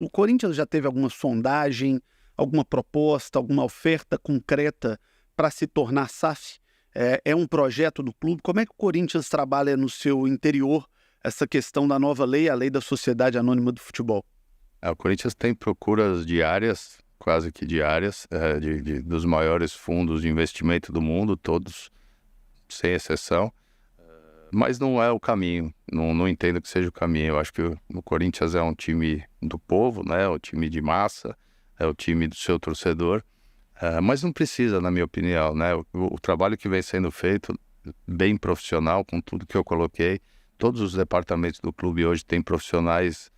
O Corinthians já teve alguma sondagem, alguma proposta, alguma oferta concreta para se tornar SAF? É um projeto do clube? Como é que o Corinthians trabalha no seu interior essa questão da nova lei, a lei da Sociedade Anônima do Futebol? O Corinthians tem procuras diárias, quase que diárias, dos maiores fundos de investimento do mundo, todos, sem exceção, mas não é o caminho, não entendo que seja o caminho. Eu acho que o Corinthians é um time do povo, né? É um time de massa, é o time do seu torcedor, mas não precisa, na minha opinião, né? O trabalho que vem sendo feito, bem profissional, com tudo que eu coloquei, todos os departamentos do clube hoje têm profissionais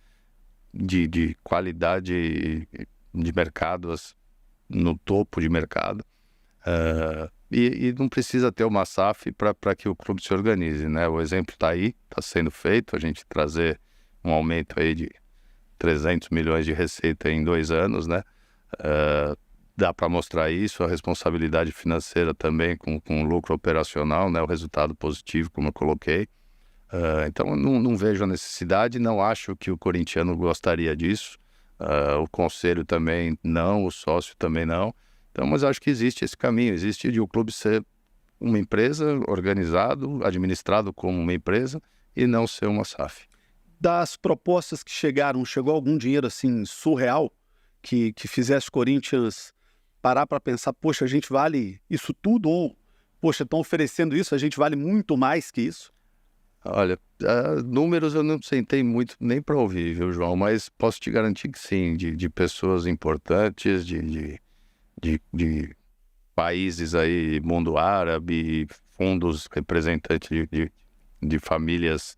de qualidade de mercado, no topo de mercado, e não precisa ter uma SAF para que o clube se organize, né? O exemplo está aí, está sendo feito, a gente trazer um aumento aí de 300 milhões de receita em 2 anos, né? Dá para mostrar isso, a responsabilidade financeira também com lucro operacional, né? O resultado positivo, como eu coloquei. Então, não vejo a necessidade, não acho que o corintiano gostaria disso, o conselho também não, o sócio também não. Então, mas acho que existe esse caminho, existe de o clube ser uma empresa, organizado, administrado como uma empresa e não ser uma SAF. Das propostas que chegaram, chegou algum dinheiro assim surreal que fizesse o Corinthians parar para pensar, poxa, a gente vale isso tudo? Ou, poxa, estão oferecendo isso, a gente vale muito mais que isso? Olha, números eu não sentei muito nem para ouvir, viu, João? Mas posso te garantir que sim, de pessoas importantes, de países aí, mundo árabe, fundos representantes de famílias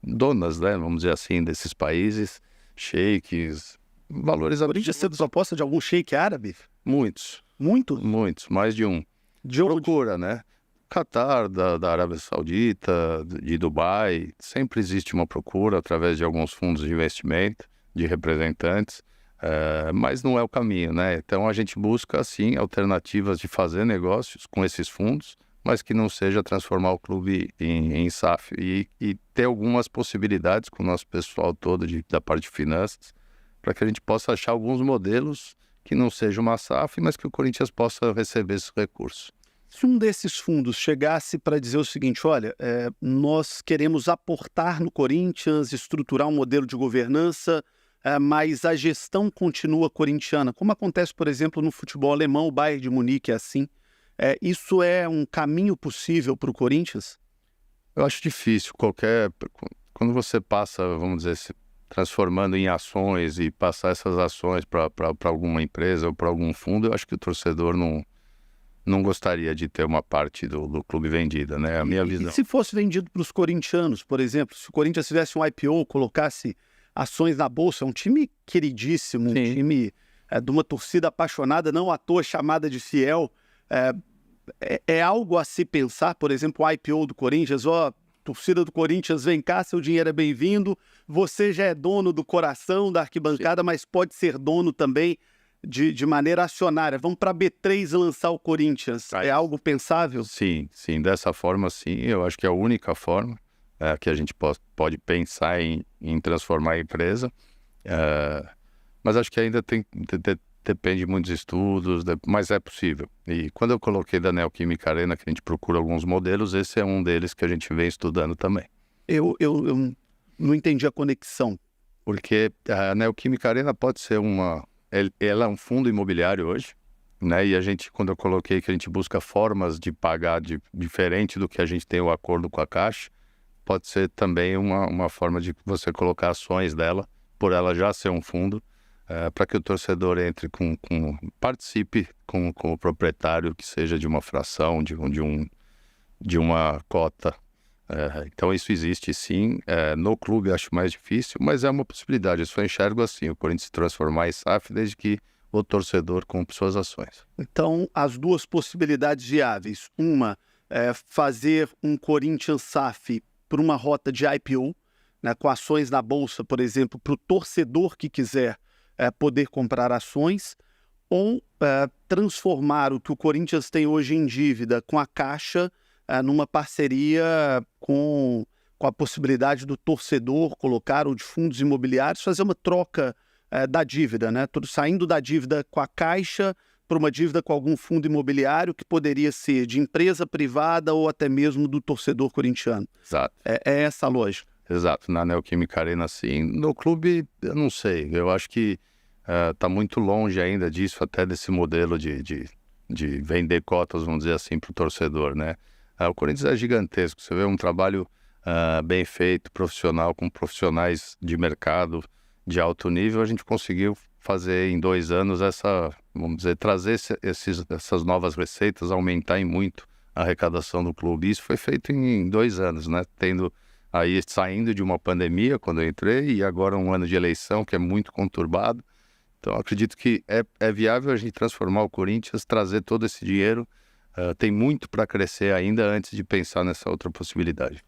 donas, né? Vamos dizer assim, desses países, sheiks, valores O Corinthians sendo proposta de algum sheik árabe? muitos, Muito? muitos, mais de um. De onde? Procura, né? Qatar, da Arábia Saudita, de Dubai, sempre existe uma procura através de alguns fundos de investimento, de representantes, mas não é o caminho, né? Então a gente busca, sim, alternativas de fazer negócios com esses fundos, mas que não seja transformar o clube em SAF e ter algumas possibilidades com o nosso pessoal todo da parte de finanças, para que a gente possa achar alguns modelos que não seja uma SAF, mas que o Corinthians possa receber esses recursos. Se um desses fundos chegasse para dizer o seguinte, olha, nós queremos aportar no Corinthians, estruturar um modelo de governança, mas a gestão continua corintiana, como acontece, por exemplo, no futebol alemão, o Bayern de Munique é assim. Isso é um caminho possível para o Corinthians? Eu acho difícil quando você passa, vamos dizer, se transformando em ações e passar essas ações para alguma empresa ou para algum fundo, eu acho que o torcedor não gostaria de ter uma parte do clube vendida, né? A minha visão. E se fosse vendido para os corintianos, por exemplo, se o Corinthians fizesse um IPO, colocasse ações na bolsa, é um time queridíssimo, um Sim. time de uma torcida apaixonada, não à toa chamada de fiel. É algo a se pensar, por exemplo, o IPO do Corinthians, torcida do Corinthians, vem cá, seu dinheiro é bem-vindo, você já é dono do coração da arquibancada, mas pode ser dono também de maneira acionária. Vamos para a B3 lançar o Corinthians. É algo pensável? Sim, dessa forma sim, eu acho que é a única forma que a gente pode pensar em transformar a empresa, mas acho que ainda depende de muitos estudos, mas é possível. E quando eu coloquei da Neoquímica Arena, que a gente procura alguns modelos, esse é um deles que a gente vem estudando também. Eu não entendi a conexão. Porque a Neoquímica Arena pode ser ela é um fundo imobiliário hoje, né? E a gente, quando eu coloquei que a gente busca formas de pagar diferente do que a gente tem o acordo com a Caixa, pode ser também uma forma de você colocar ações dela, por ela já ser um fundo, para que o torcedor entre participe com o proprietário, que seja de uma fração, de uma cota. Então isso existe sim, no clube eu acho mais difícil, mas é uma possibilidade, eu só enxergo assim, o Corinthians se transformar em SAF desde que o torcedor compre suas ações. Então, as duas possibilidades viáveis, uma é fazer um Corinthians SAF por uma rota de IPO, né, com ações na Bolsa, por exemplo, para o torcedor que quiser poder comprar ações, ou transformar o que o Corinthians tem hoje em dívida com a Caixa numa parceria com com a possibilidade do torcedor colocar, ou de fundos imobiliários, fazer uma troca da dívida, né? Saindo da dívida com a Caixa para uma dívida com algum fundo imobiliário que poderia ser de empresa privada ou até mesmo do torcedor corintiano. Exato. É essa a lógica. Exato, na Neoquímica Arena, sim. No clube, eu não sei. Eu acho que está muito longe ainda disso, até desse modelo de vender cotas, vamos dizer assim, para o torcedor, né? O Corinthians é gigantesco. Você vê um trabalho bem feito, profissional, com profissionais de mercado de alto nível. A gente conseguiu fazer em 2 anos vamos dizer, trazer essas novas receitas, aumentar em muito a arrecadação do clube. Isso foi feito em 2 anos, né? Saindo de uma pandemia, quando eu entrei, e agora um ano de eleição, que é muito conturbado. Então, acredito que é viável a gente transformar o Corinthians, trazer todo esse dinheiro. Tem muito para crescer ainda antes de pensar nessa outra possibilidade.